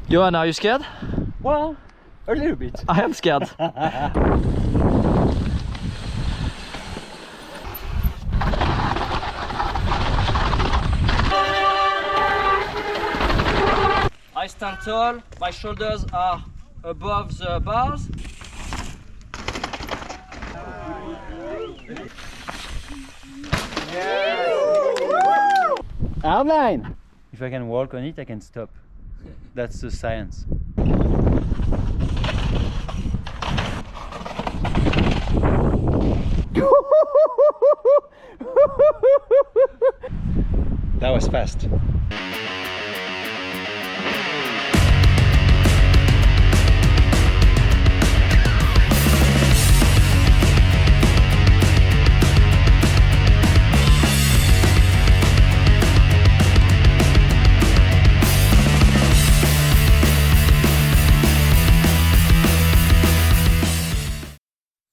Johan, are you scared? Well, a little bit. I am scared. I stand tall, my shoulders are above the bars. Hardline! If I can walk on it, I can stop. That's the science. That was fast.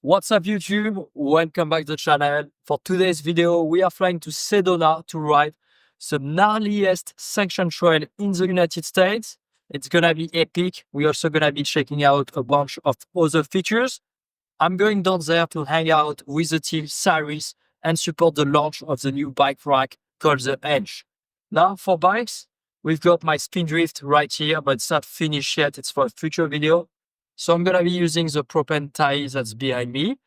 What's up YouTube? Welcome back to the channel. For today's video, we are flying to Sedona to ride the gnarliest section trail in the United States. It's gonna be epic. We're also gonna be checking out a bunch of other features. I'm going down there to hang out with the team Cyrus and support the launch of the new bike rack called the Edge. Now for bikes, we've got my Spindrift right here, but it's not finished yet. It's for a future video. So I'm gonna be using the propane tires that's behind me.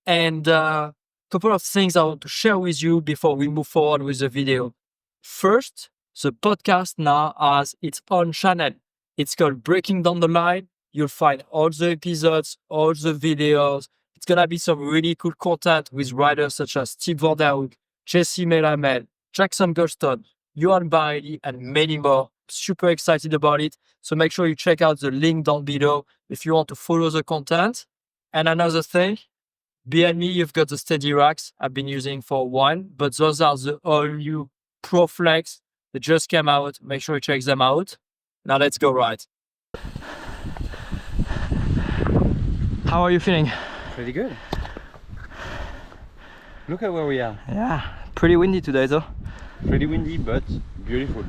And a couple of things I want to share with you before we move forward with the video. First, the podcast now has its own channel. It's called Breaking Down the Line. You'll find all the episodes, all the videos. It's gonna be some really cool content with riders such as Steve Vanderhoek, Jesse Melamed, Jackson Goldstone, Johan Bailey, and many more. Super excited about it. So make sure you check out the link down below if you want to follow the content. And another thing, behind me, you've got the steady racks I've been using for a while, but those are the all new Pro Flex that just came out. Make sure you check them out. Now let's go ride. How are you feeling? Pretty good. Look at where we are. Yeah, pretty windy today though. Pretty windy, but beautiful.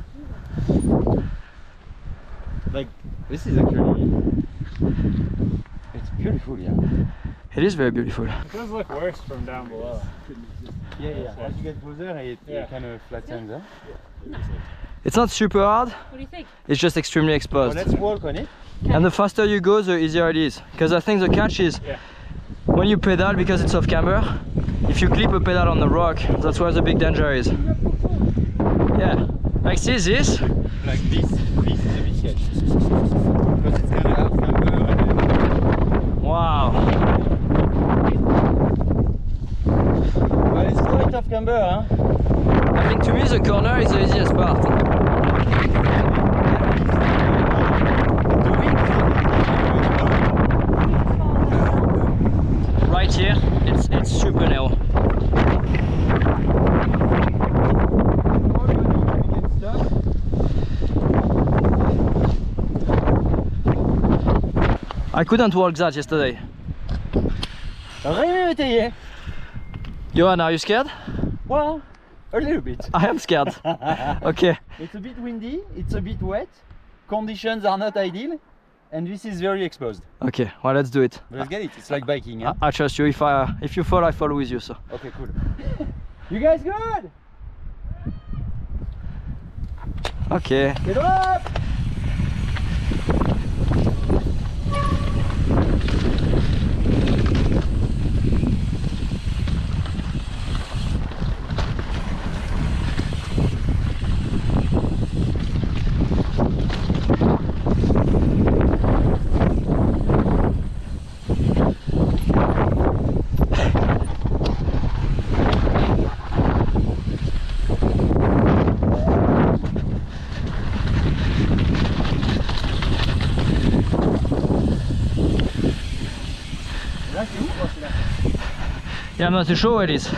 Like, this is actually... It's beautiful, yeah. It is very beautiful. It does look worse from down below. Yeah. As you get closer, it kind of flattens up. It's not super hard. What do you think? It's just extremely exposed. Well, let's walk on it. And the faster you go, the easier it is. Because I think the catch is when you pedal, because it's off camber, if you clip a pedal on the rock, that's where the big danger is. Yeah. Like see this? Like this is a bit sketch. Because it's kind of half camber and... Wow. Well, it's quite off camber, huh? I think to me the corner is the easiest part. Right here, it's super narrow. I couldn't walk that yesterday. Johan, are you scared? Well, a little bit. I am scared. Okay. It's a bit windy, it's a bit wet, conditions are not ideal, and this is very exposed. Okay, well let's do it. But let's get it, it's like biking, huh? I trust you. If you fall, I fall with you. So. Okay, cool. You guys good? Okay. Get up! Yeah, I'm not too sure where it is.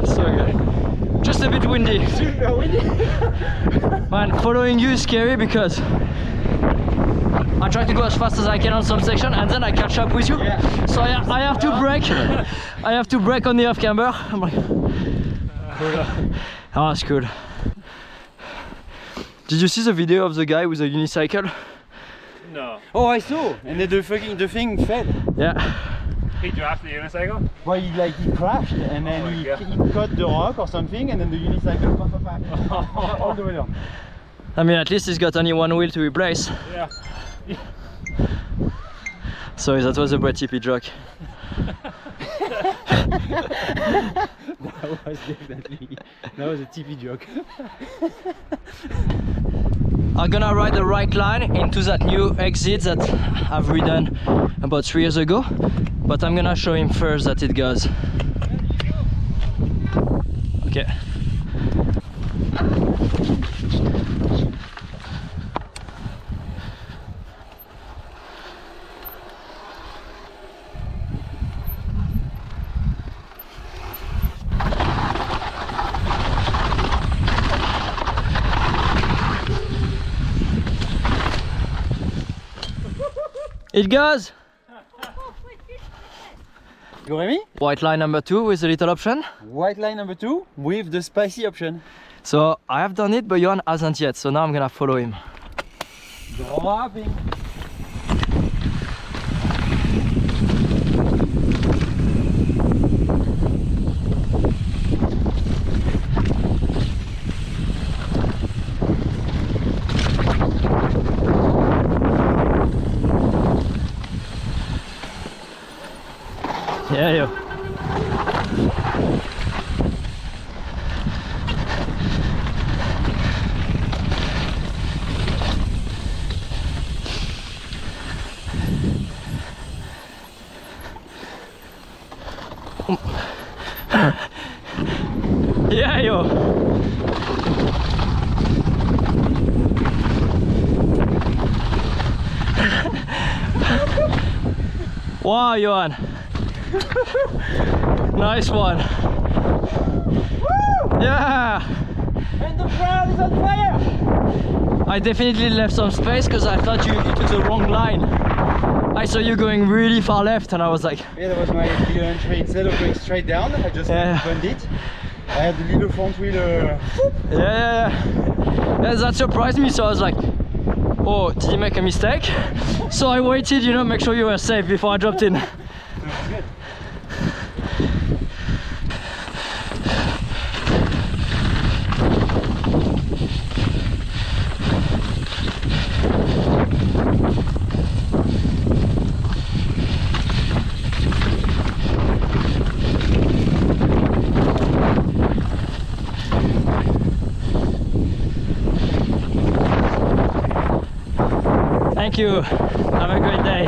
So good. Just a bit windy. Super windy. Man, following you is scary because I try to go as fast as I can on some section and then I catch up with you. Yeah. So I have to brake. I have to brake on the off camber. I'm like, oh, that's cool. Did you see the video of the guy with a unicycle? No. Oh, I saw. And then the thing fell. Yeah. He dropped the unicycle? Well, he crashed and then Oh my he God. cut the rock or something, and then the unicycle all the way down. I mean, at least he's got only one wheel to replace. Yeah. Sorry, that was a Brett TP joke. That was a TP joke. I'm gonna ride the right line into that new exit that I've ridden about 3 years ago, but I'm gonna show him first that it goes. Okay. It goes! Go Remy? White line number 2 with a little option. White line number 2 with the spicy option. So I have done it, but Johan hasn't yet, so now I'm gonna follow him. Dropping. Yeah, yo. Yeah, yo. Wow, Johan. Nice one. Yeah. And the crowd is on fire! I definitely left some space because I thought you took the wrong line. I saw you going really far left and I was like... Yeah, that was my little entry. Instead of going straight down, I just opened it. I had the little front wheel. Yeah. That surprised me, so I was like, oh, did he make a mistake? So I waited, you know, make sure you were safe before I dropped in. That was good. Thank you. Have a great day.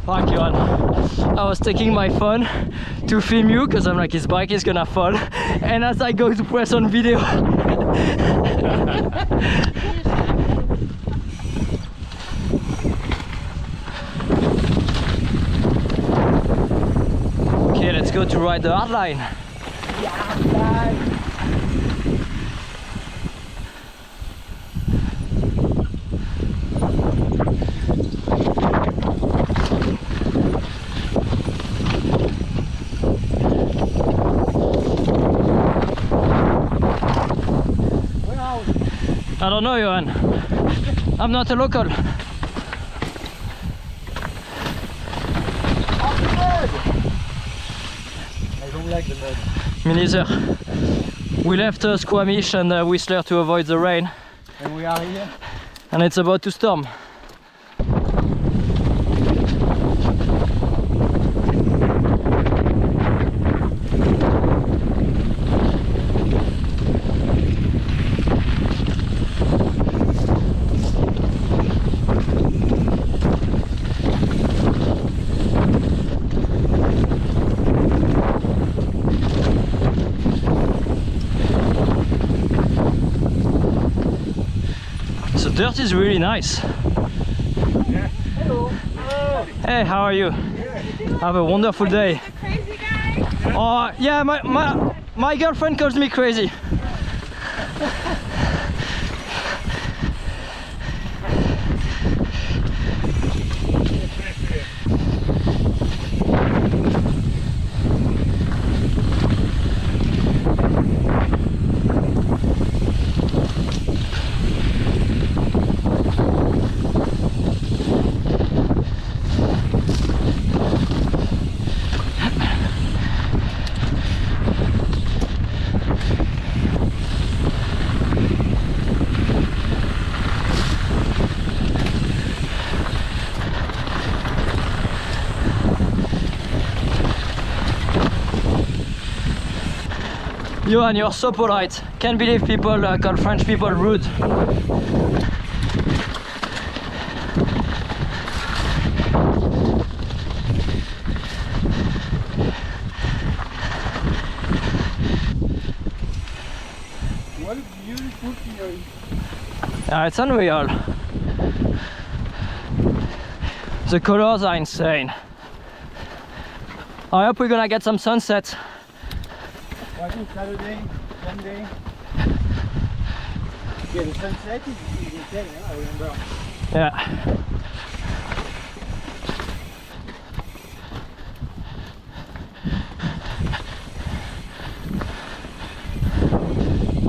Fuck you, I was taking my phone to film you because I'm like, his bike is gonna fall, and as I go to press on video okay, let's go to ride the hard line. I don't know, Johan. I'm not a local. I don't like the mud. Me neither. We left Squamish and Whistler to avoid the rain. And we are here. And it's about to storm. The dirt is really nice. Yeah. Hello. Hey, how are you? Have a wonderful day. The crazy guy? Oh, yeah, my girlfriend calls me crazy. Johan, you're so polite. Can't believe people call French people rude. What a beautiful scenery. It's unreal. The colors are insane. I hope we're gonna get some sunset. I think Saturday, Sunday. Yeah, the sunset is insane, huh? I remember. Yeah.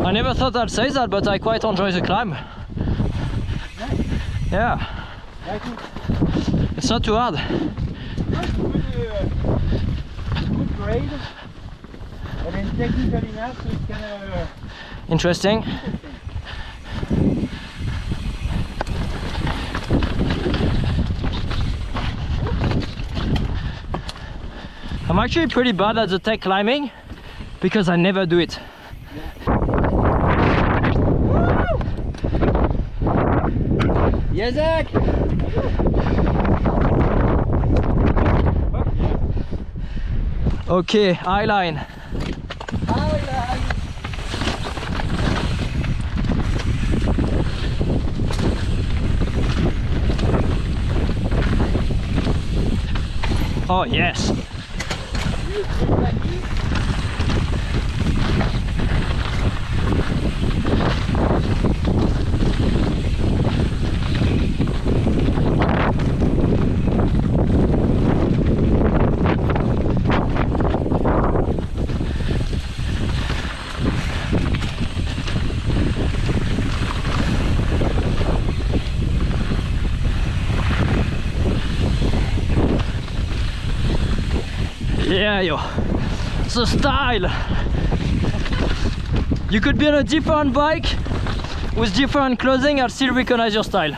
I never thought I'd say that, but I quite enjoy the climb. Nice. Yeah, Like it. it's not too hard. It's good grade. And then technical enough, so it's kind of Interesting. I'm actually pretty bad at the tech climbing because I never do it. Yeah, Zach! Okay, eye line. Oh yes. Yeah, yo, the style. You could be on a different bike with different clothing, I'll still recognize your style.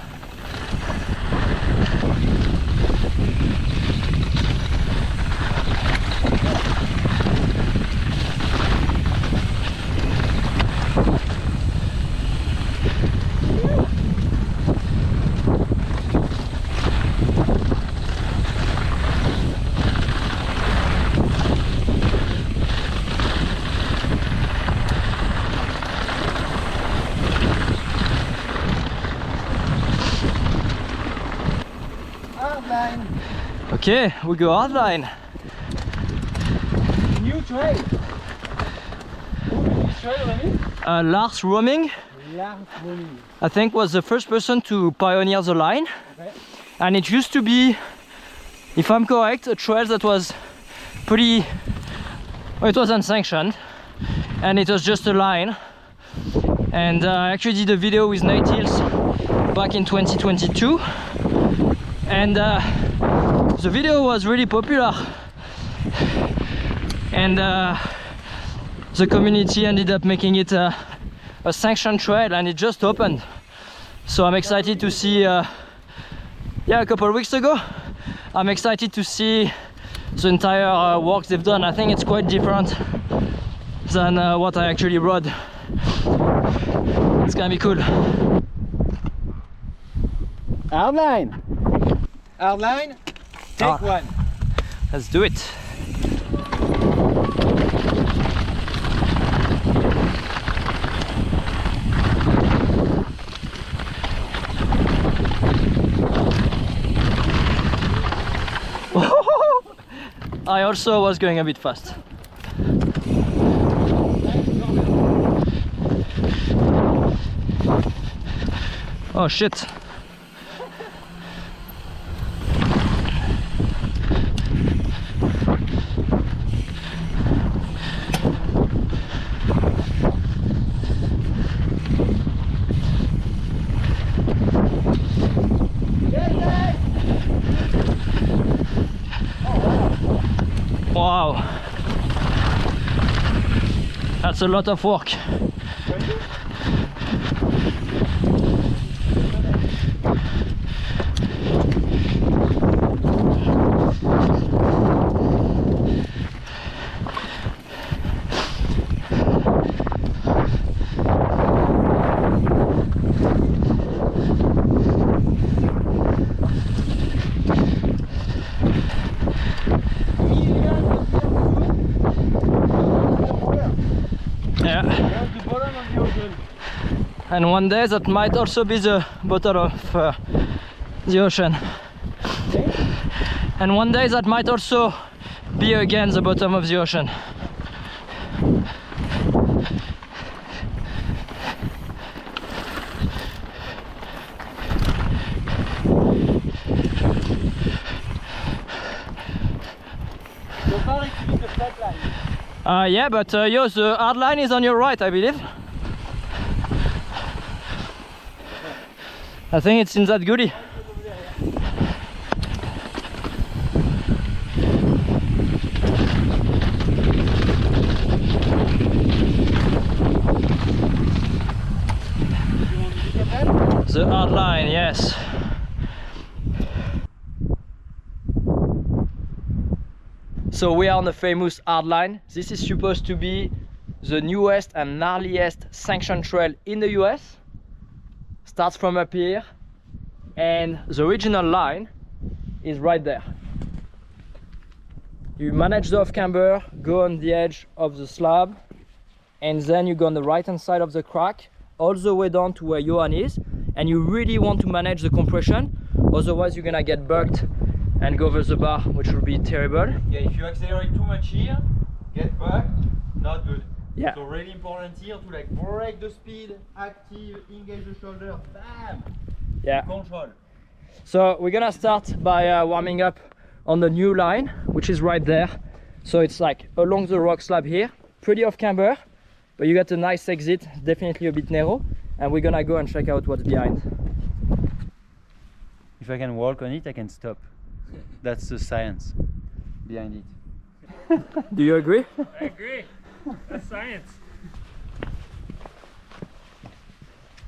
Outline. Okay, we go outline. New trail. Who did this trail, Remy? Lars Roaming, Lars Roaming. I think, was the first person to pioneer the line. Okay. And it used to be, if I'm correct, a trail that was pretty, well, it was unsanctioned and it was just a line. And I actually did a video with Nate Hills back in 2022, and the video was really popular, and the community ended up making it a sanctioned trail, and it just opened. So I'm excited to see, yeah, a couple of weeks ago, I'm excited to see the entire work they've done. I think it's quite different than what I actually rode. It's gonna be cool. Outline. Outline. Take one. Let's do it. I also was going a bit fast. Oh shit. Wow, that's a lot of work. And one day that might also be the bottom of the ocean. And one day that might also be again the bottom of the ocean. Yeah, but yo, the hard line is on your right, I believe. I think it's in that goodie. The hard line, yes. So we are on the famous hard line. This is supposed to be the newest and gnarliest sanctioned trail in the US. Starts from up here, and the original line is right there. You manage the off camber, go on the edge of the slab, and then you go on the right hand side of the crack all the way down to where Johan is, and you really want to manage the compression, otherwise you're gonna get bucked and go over the bar, which will be terrible. Yeah, if you accelerate too much here, get back, not good. Yeah. So really important here to like break the speed, active, engage the shoulder, bam! Yeah. Control. So we're gonna start by warming up on the new line, which is right there. So it's like along the rock slab here, pretty off camber, but you got a nice exit, definitely a bit narrow, and we're gonna go and check out what's behind. If I can walk on it, I can stop. That's the science behind it. Do you agree? I agree. That's science.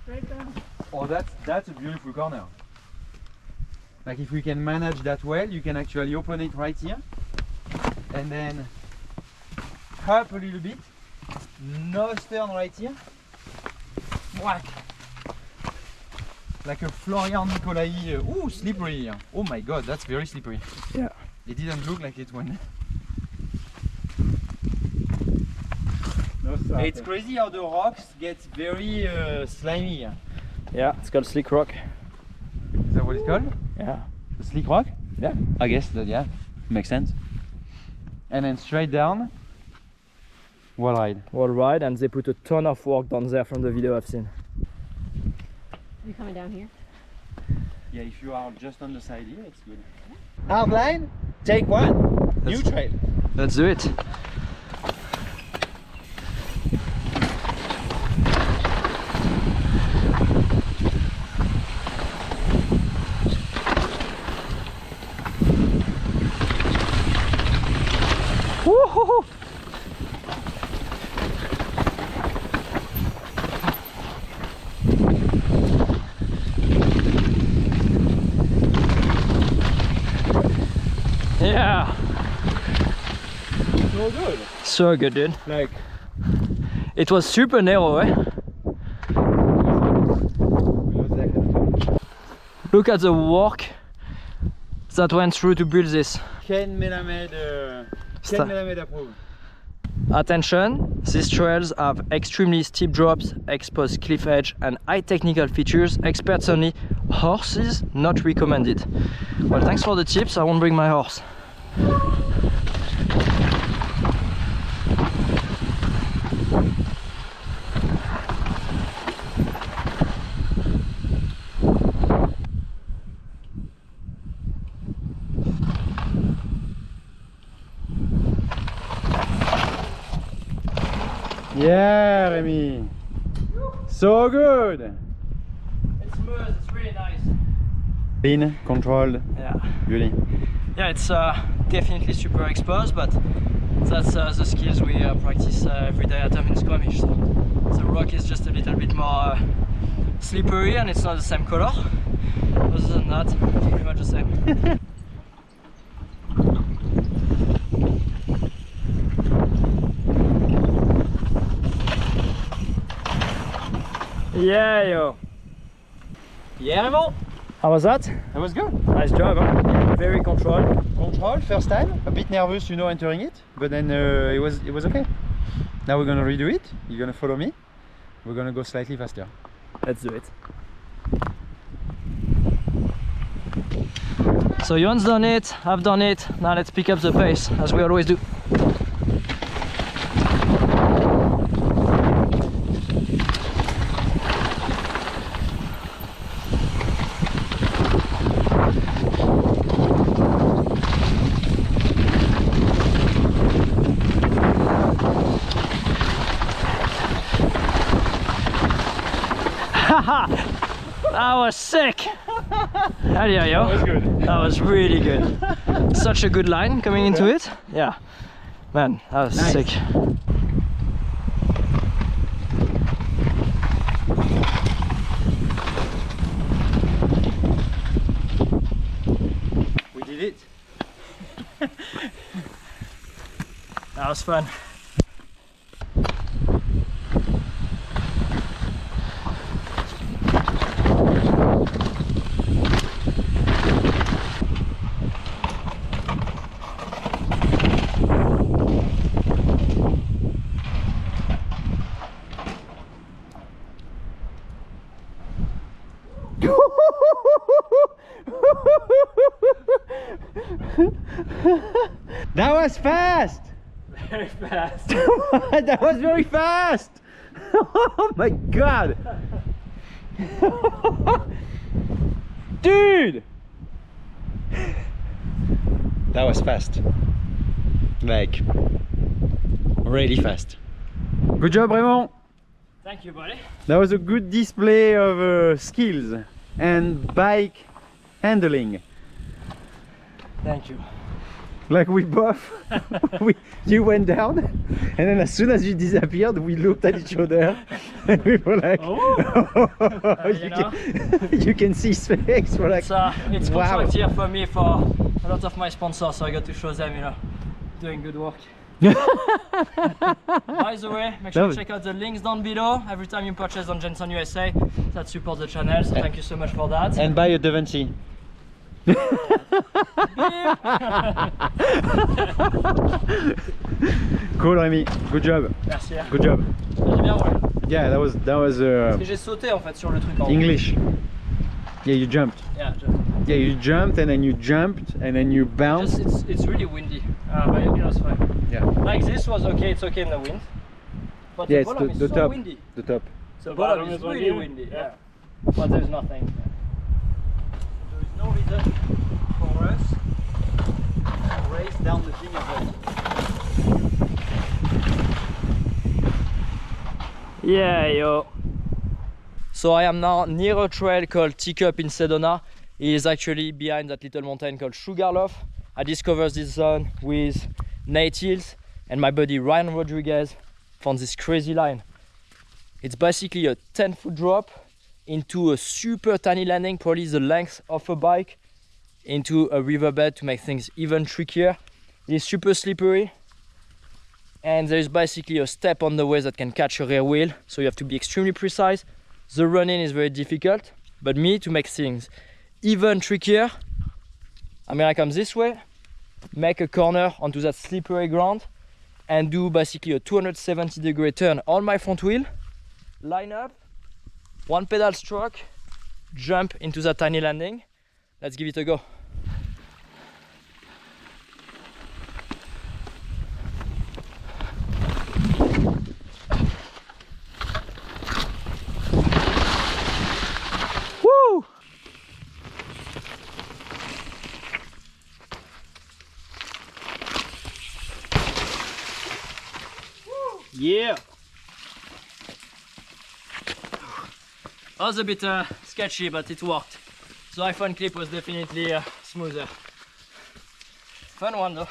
Right down. Oh, that's a beautiful corner. Like if we can manage that well, you can actually open it right here and then up a little bit, no stern right here, whack, like a Florian Nicolai. Ooh, slippery here. Oh my god, that's very slippery. Yeah. It didn't look like it when. No stopping. It's crazy how the rocks get very slimy here. Yeah, it's called slick rock. Is that what it's called? Yeah. The slick rock? Yeah. I guess that, yeah, makes sense. And then straight down, wall ride. Wall ride, and they put a ton of work down there from the video I've seen. You coming down here? Yeah, if you are just on the side here, it's good. Hard line, take one. New trail. Let's do it. Woo-hoo-hoo. Yeah. So good. So good, dude. Like, It was super narrow, eh? Look at the work that went through to build this. 10 mm approved. Attention, these trails have extremely steep drops, exposed cliff edge and high technical features. Experts only, horses not recommended. Well, thanks for the tips, I won't bring my horse. Yeah, Remy. So good. It's smooth, it's really nice. Clean, controlled. Yeah. Really. Yeah, it's definitely super exposed, but that's the skills we practice every day at home in Squamish. So the rock is just a little bit more slippery and it's not the same color. Other than that, pretty much the same. Yeah, yo. Yeah, Raymond. How was that? That was good. Nice job, huh? Very controlled. Control first time, a bit nervous, you know, entering it, but then it was okay. Now we're gonna redo it. You're gonna follow me. We're gonna go slightly faster. Let's do it. So Johan's done it, I've done it. Now let's pick up the pace, as we always do. That was sick! Hell yeah, yo. That was good. That was really good. Such a good line coming into it. Yeah. Man, that was Nice. sick. We did it. That was fun. That was fast! Very fast. That was very fast! Oh my god! Dude! That was fast. Like, really fast. Good job, Raymond! Thank you, buddy. That was a good display of skills and bike handling. Thank you. Like we both, you went down, and then as soon as you disappeared, we looked at each other, and we were like, you can see his face. We're like, it's wow. contract here for me for a lot of my sponsors, so I got to show them, you know, doing good work. By the way, make sure to check out the links down below every time you purchase on Jensen USA. That supports the channel, so thank you so much for that. And buy a Devancy. Cool, Rémi. Good job. Merci. Good job. J'ai bien roulé. Yeah, that was Parce que j'ai sauté en fait sur le truc en haut. English. Yeah, you jumped. Yeah, Yeah, you jumped and then you jumped and then you bounced. it's really windy. But you know, it's fine. Yeah. Like this was okay, it's okay in the wind. But Yeah, the it's bottom is the so top. windy. The top. The bottom is really windy. Yeah. But there's nothing. There is no reason for us to race down the thing as well. Yeah, yo. So I am now near a trail called Teacup in Sedona. It is actually behind that little mountain called Sugarloaf. I discovered this zone with Nate Hills, and my buddy Ryan Rodriguez found this crazy line. It's basically a 10-foot drop into a super tiny landing, probably the length of a bike, into a riverbed to make things even trickier. It is super slippery, and there is basically a step on the way that can catch a rear wheel, so you have to be extremely precise. The running is very difficult, but me, to make things even trickier, I'm gonna come this way, make a corner onto that slippery ground, and do basically a 270-degree turn on my front wheel, line up, one pedal stroke, jump into that tiny landing. Let's give it a go. Yeah. That was a bit sketchy, but it worked. The iPhone clip was definitely smoother. Fun one though.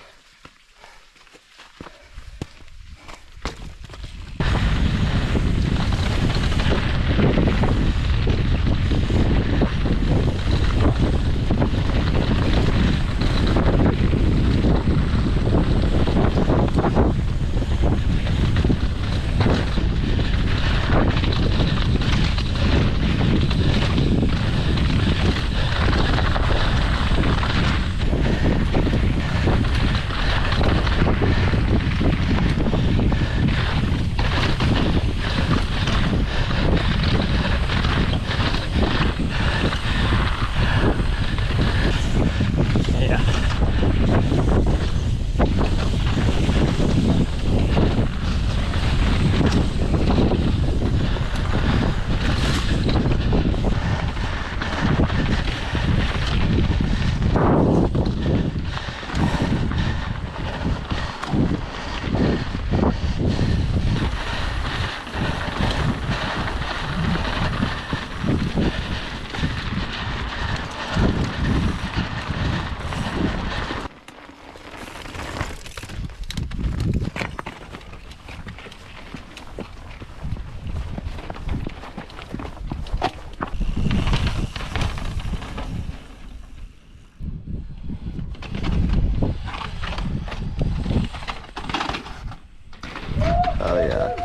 Oh yeah.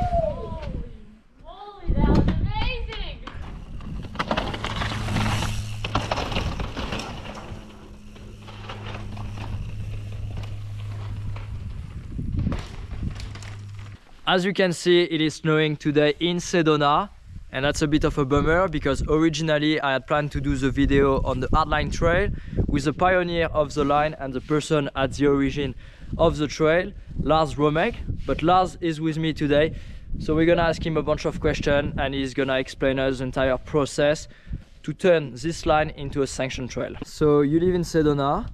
Holy, that was amazing! As you can see, it is snowing today in Sedona, and that's a bit of a bummer because originally I had planned to do the video on the hardline trail with the pioneer of the line and the person at the origin of the trail, Lars Romek. But Lars is with me today, so we're gonna ask him a bunch of questions and he's gonna explain us the entire process to turn this line into a sanctioned trail. So you live in Sedona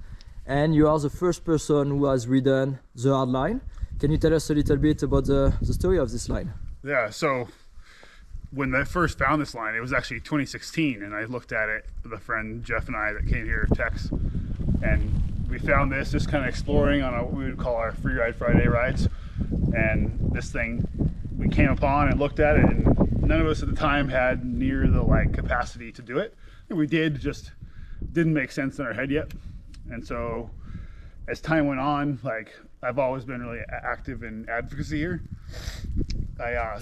and you are the first person who has ridden the hard line. Can you tell us a little bit about the story of this line? Yeah, so when I first found this line, it was actually 2016, and I looked at it with a friend, Jeff and I, that came here, Tex, and we found this just kind of exploring on what we would call our free ride Friday rides. And this thing, we came upon and looked at it, and none of us at the time had near the capacity to do it. And we did, just didn't make sense in our head yet. And so as time went on, I've always been really active in advocacy here. I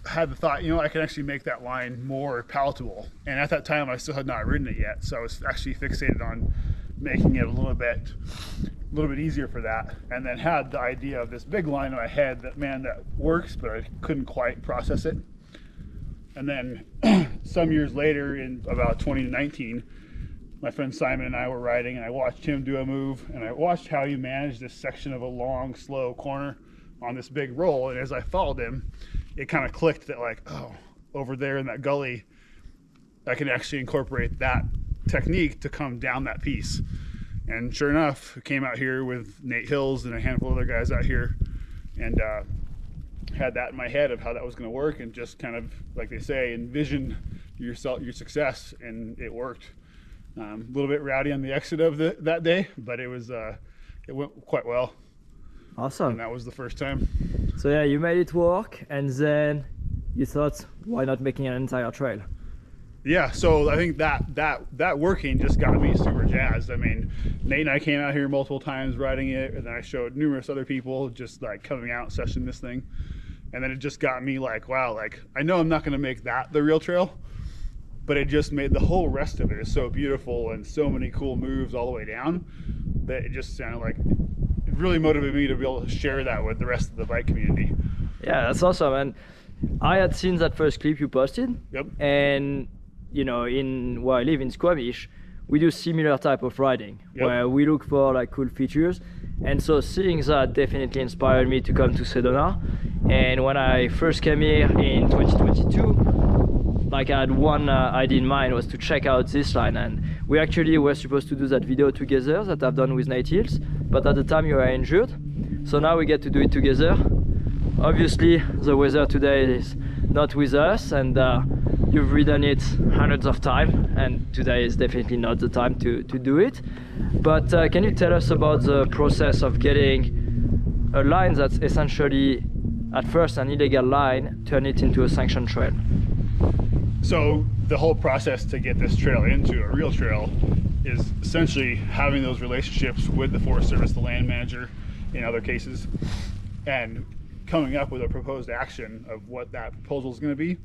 had the thought, I could actually make that line more palatable. And at that time, I still had not ridden it yet. So I was actually fixated on making it a little bit easier for that. And then had the idea of this big line in my head that, man, that works, but I couldn't quite process it. And then some years later, in about 2019, my friend Simon and I were riding, and I watched him do a move, and I watched how he managed this section of a long, slow corner on this big roll. And as I followed him, it kind of clicked that oh, over there in that gully, I can actually incorporate that technique to come down that piece. And sure enough, I came out here with Nate Hills and a handful of other guys out here, and had that in my head of how that was going to work, and just kind of, like they say, envision your success, and it worked. A little bit rowdy on the exit of that day, but it went quite well. Awesome. And that was the first time. So yeah, you made it work, and then you thought, why not making an entire trail? Yeah, so I think that working just got me super jazzed. I mean, Nate and I came out here multiple times riding it, and then I showed numerous other people just coming out, sessioning this thing. And then it just got me wow, I know I'm not gonna make that the real trail, but it just made the whole rest of it is so beautiful and so many cool moves all the way down that it just sounded it really motivated me to be able to share that with the rest of the bike community. Yeah, that's awesome. And I had seen that first clip you posted. Yep. And in where I live in Squamish, we do similar type of riding. Yep. Where we look for cool features. And so seeing that definitely inspired me to come to Sedona. And when I first came here in 2022, I had one idea in mind, was to check out this line, and we actually were supposed to do that video together that I've done with Nate Hills, but at the time you were injured, so now we get to do it together. obviously the weather today is not with us, and you've ridden it hundreds of times, and today is definitely not the time to do it. But can you tell us about the process of getting a line that's essentially at first an illegal line, turn it into a sanctioned trail? So the whole process to get this trail into a real trail is essentially having those relationships with the Forest Service, the land manager in other cases, and coming up with a proposed action of what that proposal is going to be.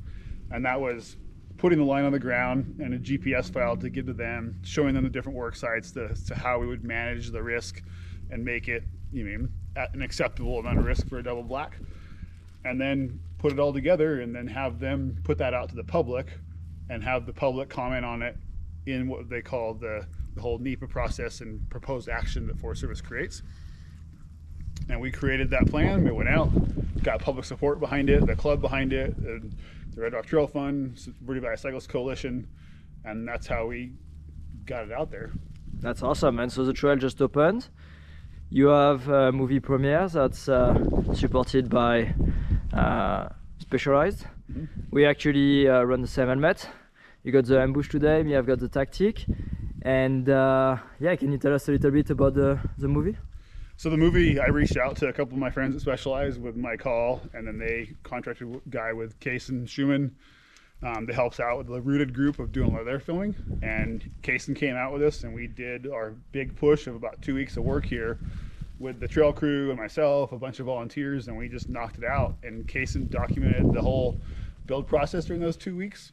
And that was putting the line on the ground and a GPS file to give to them, showing them the different work sites to how we would manage the risk and make it, at an acceptable amount of risk for a double black. And then put it all together and then have them put that out to the public and have the public comment on it in what they call the whole NEPA process and proposed action that Forest Service creates. And we created that plan. It went out, got public support behind it, the club behind it, the Red Rock Trail Fund, supported by a Cyclist Coalition, and that's how we got it out there. That's awesome. And so the trail just opened. You have a movie premiere that's supported by Specialized. Mm-hmm. We actually run the same helmet. You got the ambush today, me I've got the tactic. And yeah, can you tell us a little bit about the movie? So the movie, I reached out to a couple of my friends that specialize with my call, and then they contracted a guy with Kaysen Schumann that helps out with the Rooted group of doing a lot of their filming. And Kaysen came out with us, and we did our big push of about 2 weeks of work here with the trail crew and myself, a bunch of volunteers, and we just knocked it out. And Kaysen documented the whole build process during those 2 weeks.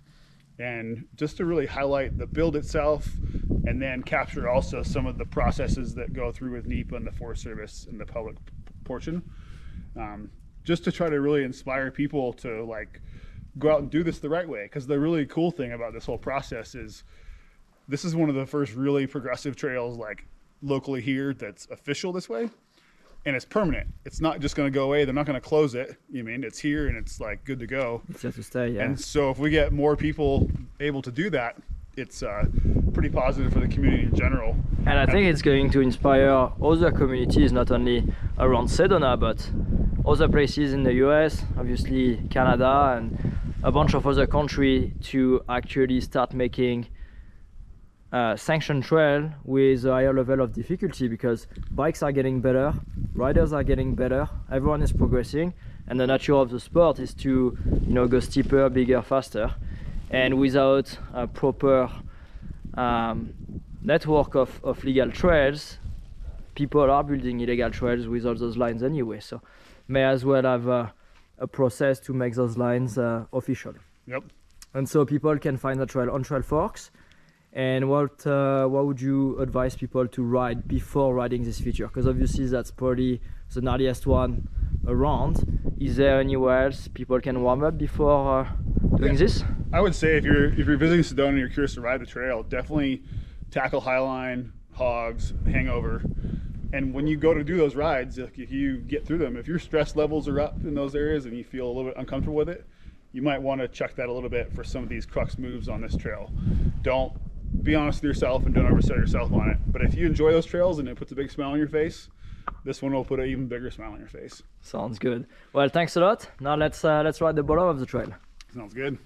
And just to really highlight the build itself, and then capture also some of the processes that go through with NEPA and the Forest Service and the public portion, just to try to really inspire people to like go out and do this the right way. Because the really cool thing about this whole process is this is one of the first really progressive trails like locally here that's official this way, and it's permanent. It's not just going to go away. They're not going to close it. It's here and it's like good to go. It's here to stay, yeah. And so if we get more people able to do that, it's pretty positive for the community in general. And I think it's going to inspire other communities, not only around Sedona, but other places in the US, obviously Canada, and a bunch of other countries to actually start making sanctioned trail with a higher level of difficulty, because bikes are getting better, riders are getting better, everyone is progressing, and the nature of the sport is to go steeper, bigger, faster. And without a proper network of legal trails, people are building illegal trails with all those lines anyway, so may as well have a process to make those lines official. Yep. And so people can find the trail on Trail Forks. And what would you advise people to ride before riding this feature? Because obviously that's probably the gnarliest one around. Is there anywhere else people can warm up before doing this? I would say if you're visiting Sedona and you're curious to ride the trail, definitely tackle Highline, Hogs, Hangover. And when you go to do those rides, if you get through them, if your stress levels are up in those areas and you feel a little bit uncomfortable with it, you might want to check that a little bit for some of these crux moves on this trail. Don't be honest with yourself and don't oversell yourself on it. But if you enjoy those trails and it puts a big smile on your face, this one will put an even bigger smile on your face. Sounds good. Well, thanks a lot. Now let's ride the bottom of the trail. Sounds good.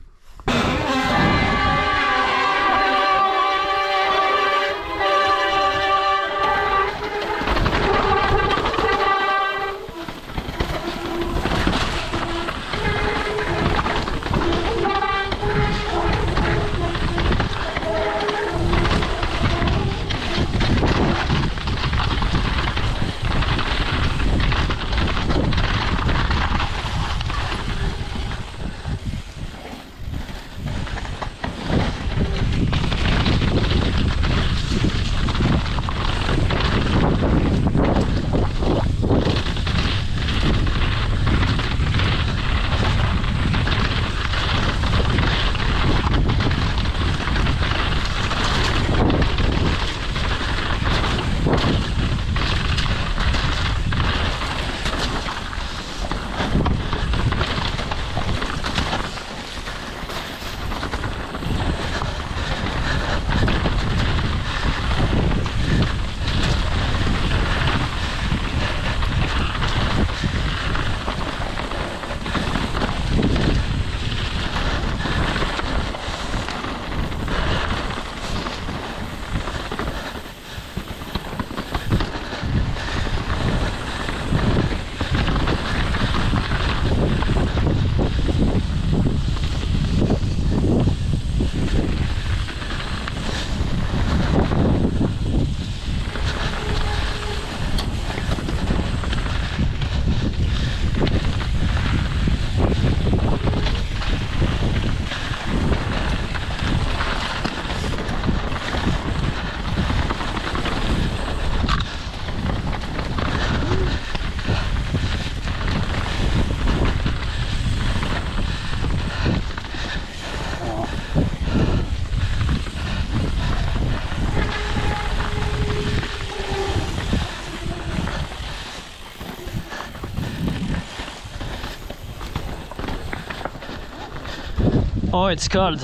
Oh, it's cold.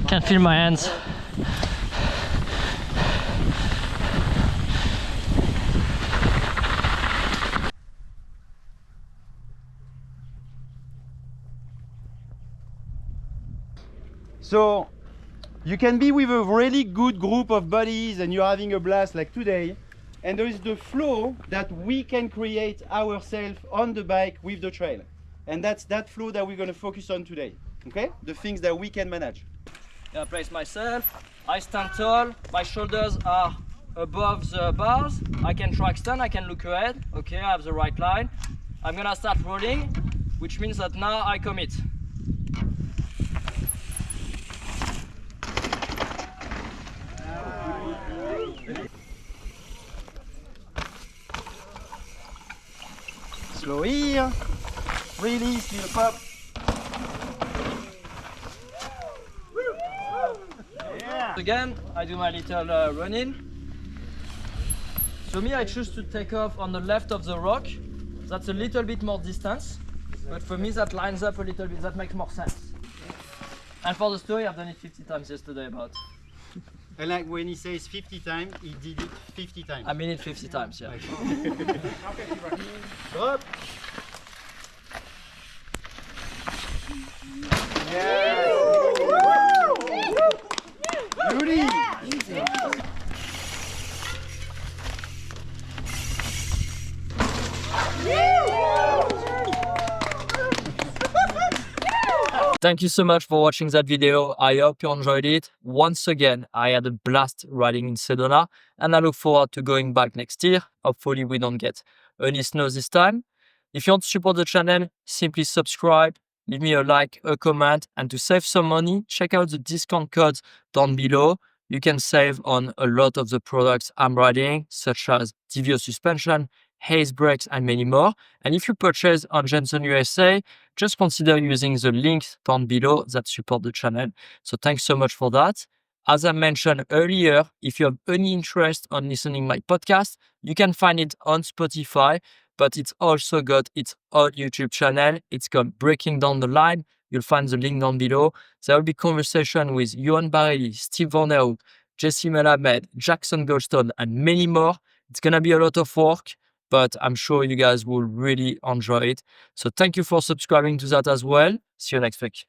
Can't feel my hands. So you can be with a really good group of buddies and you're having a blast like today, and there is the flow that we can create ourselves on the bike with the trail, and that's that flow that we're going to focus on today. Okay, the things that we can manage. I place myself, I stand tall, my shoulders are above the bars, I can track stand, I can look ahead, okay, I have the right line. I'm gonna start rolling, which means that now I commit. Slow here, release, little pop. Again, I do my little running. So me, I choose to take off on the left of the rock. That's a little bit more distance, but for me that lines up a little bit, that makes more sense. And for the story, I've done it 50 times yesterday about. And like when he says 50 times, he did it 50 times. I mean it 50 times, yeah. Up. Yes. Beauty. Thank you so much for watching that video. I hope you enjoyed it. Once again, I had a blast riding in Sedona and I look forward to going back next year. Hopefully we don't get any snow this time. If you want to support the channel, simply subscribe, leave me a like, a comment, and to save some money, check out the discount codes down below. You can save on a lot of the products I'm riding, such as TVO suspension, Hayes brakes, and many more. And if you purchase on Jensen USA, just consider using the links down below that support the channel. So thanks so much for that. As I mentioned earlier, if you have any interest on listening my podcast, you can find it on Spotify, but it's also got its own YouTube channel. It's called Breaking Down the Line. You'll find the link down below. There will be conversation with Johan Barelli, Steve Van Der Hoek, Jesse Melamed, Jackson Goldstone, and many more. It's going to be a lot of work, but I'm sure you guys will really enjoy it. So thank you for subscribing to that as well. See you next week.